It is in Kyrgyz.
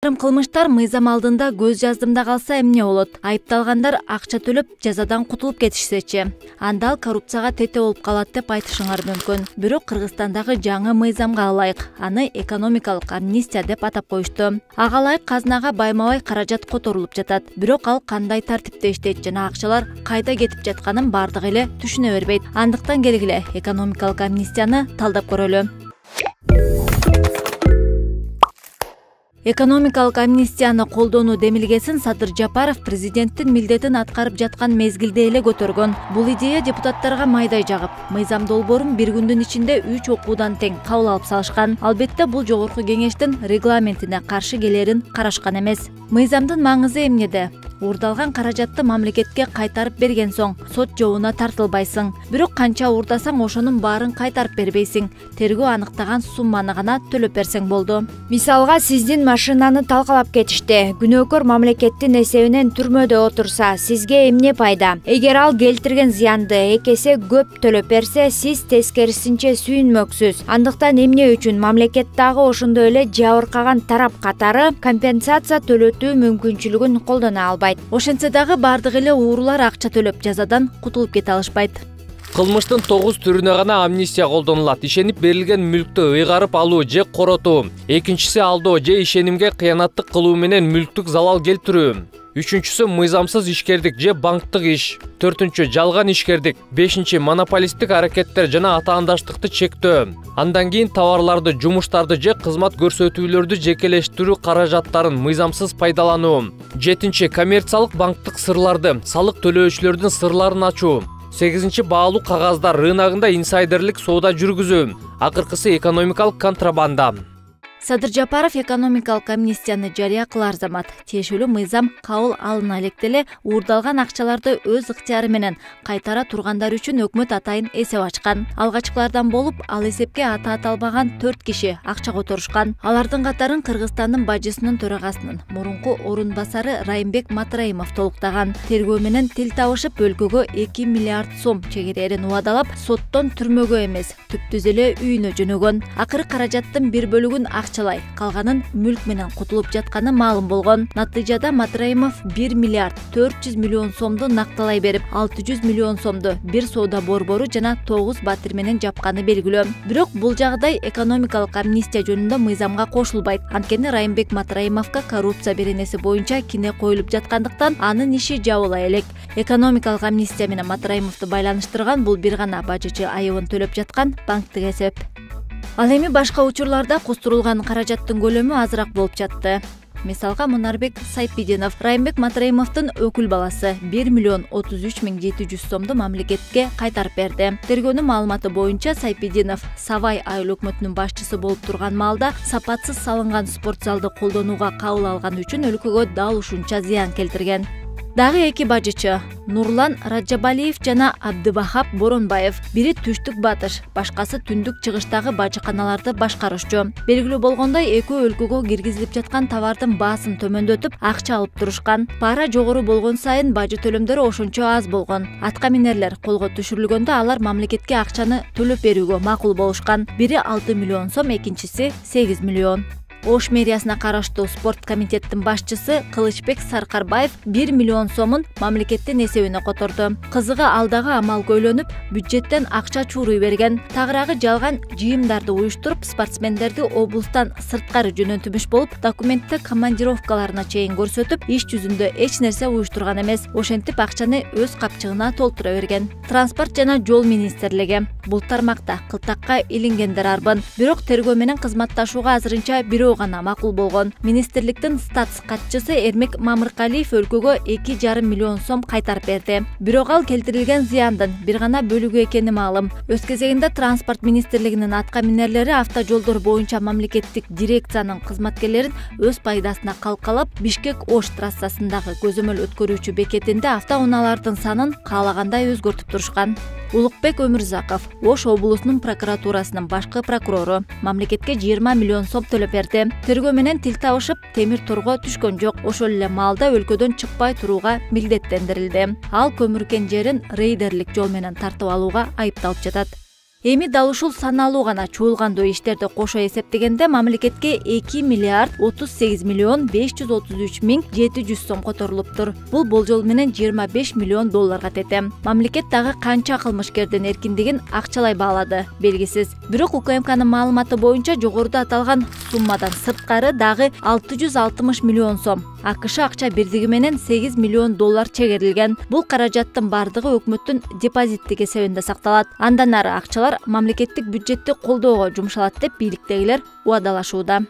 Айрым кылмыштар мыйзам алдында көз жаздымда калса эмне болот? Айыпталгандар акча төлөп жазадан кутулуп кетишсечи, анда ал коррупцияга тете болуп калат деп айтышыңар мүмкүн. Бирок Кыргызстандагы жаңы мыйзамга ылайык аны экономикалык амнистия деп атап коюшту. Ага ылайык казынага байма-бай каражат которулуп жатат. Бирок ал кандай тартипте иштейт жана акчалар кайда кетип жатканын бардыгы эле түшүнө бербейт. Андыктан келгиле экономикалык амнистияны талдап көрөлү. Экономикалык амнистияны колдонуу демилгесин Садыр Жапаров президенттин милдетин аткарып жаткан мезгилде эле көтөргөн. Бул идея депутаттарга майдай жагып, мыйзам долбоорун бир күндүн ичинде 3 окуудан тең кабыл алып салышкан. Албетте бул жогорку кеңештин регламентине каршы келерин карашкан эмес. Мыйзамдын маңызы эмнеде? Уурдалган каражатты мамлекетке кайтарып берген соң сот жообуна тартылбайсың. Бирок канча уурдасаң ошонун баарын кайтарып бербейсиң. Тергөө аныктаган сумманы гана төлөп берсең болду. Мисалга сиздин машинаны талкалап кетишти. Күнөөкөр мамлекеттин эсебинен түрмөдө отурса, сизге эмне пайда? Эгер ал келтирген зыянды эки эсе көп төлөп берсе, сиз тескерисинче сүйүнмөксүз. Андыктан эмне үчүн мамлекет дагы ошондой эле жабыркаган тарап катары компенсация төлөтүү мүмкүнчүлүгүн колдоно албайт? Ошентсе дагы бардыгы эле уурулар акча төлөп жазадан кутулуп кете алышпайт. Кылмыштын 9 түрүнө гана амнистия колдонулат. Ишенип берилген мүлктү ыйгарып алуу же коротуу. Экинчиси алдоо же ишенимге кыянаттык кылуу менен мүлктүк залал келтирүү. Үчүнчүсү мыйзамсыз ишкердик же банктык иш. Төртүнчү жалган ишкердик. Бешинчи монополисттик аракеттер жана атаандаштыкты чектөө. Андан кийин товарларды, жумуштарды же кызмат көрсөтүүлөрдү жекелештирүү каражаттарын мыйзамсыз пайдалануу. Жетинчи коммерциялык банктык сырларды, салык төлөөчүлөрдүн сырларын ачуу. 8-чи баалуу кагаздар рыногунда инсайдерлик соода жүргүзүү. Акыркысы экономикалык контрабанда. Садыр Жапаров экономикалык амнистияны жарыя кылар замат тиешелүү мыйзам кабыл алына электе эле уурдалган акчаларды өз ыктыяры менен кайтара тургандар үчүн өкмөт атайын эсеп ачкан. Алгачкылардан болуп, ал эсепке аты аталбаган 4 киши акча которушкан. Алардын катарын Кыргызстандын бажысынын төрагасынын мурунку орун басары Райымбек Матраимов толуктаган. Тергөө менен тил табышып өлкөгө 2 миллиард сом чегерерин убадалап, соттон түрмөгө эмес, түптүз эле үйүнө жөнөгөн. Акыры каражаттын бир бөлүгүн калганын мүлк менен кутулуп жатканы маалым болгон. Натыйжада Матраимов 1 миллиард 400 миллион сомду накталай берип, 600 миллион сомду бир соода борбору жана 9 батир менен жапканы белгилүү. Бирок бул жагдай экономикалык амнистия жөнүндө мыйзамга кошулбайт. Анткени Райымбек Матраимовго коррупция беренеси боюнча кине коюлуп жаткандыктан анын иши жабыла элек. Экономикалык амнистия менен Матраимовду байланыштырган бул бир гана бажычы айыбын төлөп жаткан банктык эсеп. Ал эми башка учурларда кустурулган каражаттын көлөмү азыраак болуп жатты. Мисалга Мунарбек Сайпидинов, Райымбек Матраимовдун өкүл баласы 1 миллион 33 миң 700 сомду мамлекетке кайтарып берди. Тергөөнүн маалыматы боюнча Сайпидинов Савай айыл өкмөтүнүн башчысы болуп турган маалда сапатсыз салынган спорт залды колдонууга кабыл алган үчүн өлкөгө дал ушунча зыян келтирген. Дагы эки бажычы Нурлан Раджабалиев жана Абдыбахап Боронбаев, бири түштүк батыш, башкасы түндүк чыгыштагы бажыканаларды башкарушчу. Белгилүү болгондой, экөө өлкөгө киргизилип жаткан товардын баасын төмөндөтүп, акча алып турушкан. Пара жогору болгон сайын бажы төлөмдөрү ошончо аз болгон. Атка минерлер колго түшүрүлгөндө алар мамлекетке акчаны төлөп берүүгө макул болушкан. Бири 6 миллион сом, экинчиси 8 миллион. Ош мэриясына караштуу спорт комитеттин башчысы Кылычбек Саркарбаев 1 миллион сомун мамлекеттин эсебине которду. Кызыгы ал дагы амал көйлөнүп, бюджеттен акча чууруй берген. Тагыраагы жалган жыйымдарды уюштуруп, спортсмендерди облустан сырткары жөнөтүмүш болуп, документти командировкаларына чейин көрсөтүп, иш жүзүндө эч нерсе уюштурган эмес. Ошентип акчаны өз капчыгына толтура берген. Транспорт жана жол министрлиги бул тармакта кылтакка илингендер арбын. Бирок тергөө менен кызматташууга азырынча бирөө гана макул болгон. Министрликтин статс катчысы Эрмек Мамыркалиев өлкөгө 2,5 миллион сом кайтарып берди. Бирок ал келтирилген зыяндын бир гана бөлүгү экени маалым. Өз кезегинде транспорт министрлигинин атка минерлери автожолдор боюнча мамлекеттик дирекциянын кызматкерлерин өз пайдасына калкалап, Бишкек-Ош трассасындагы көзөмөл өткөрүүчү бекетинде автоунаалардын санын каалагандай өзгөртүп турушкан. Улукбек Өмүрзаков, Ош облусунун прокуратурасынын башкы прокурору, мамлекетке 20 миллион сом төлөп берди. Тергөө менен тил табышып, темир торго түшкөн жок. Ошол эле маалда өлкөдөн чыкпай турууга милдеттендирилди. Ал көмүркен жерин рейдерлик жол менен тартып алууга айыпталып жатат. Эми дал ушул саналуу гана чуулгандуу иштерди кошо эсептегенде мамлекетке 2 миллиард 38 миллион 533 миң 700 сом которулуптур. Бул болжол менен 25 миллион долларга тетем. Мамлекет дагы канча кылмышкердин эркиндигин акчалай баалады белгисиз. Бирок УКМКнын маалыматы боюнча жогоруда аталган суммадан сырткары дагы 660 миллион сом АКШ акча бирдиги менен 8 миллион доллар чегерилген. Бул каражаттын бардыгы өкмөттүн депозиттик эсебинде сакталат. Андан ары акчалар мамлекеттик бюджетти колдоого жумшалат деп бийликтегилер убадалашууда.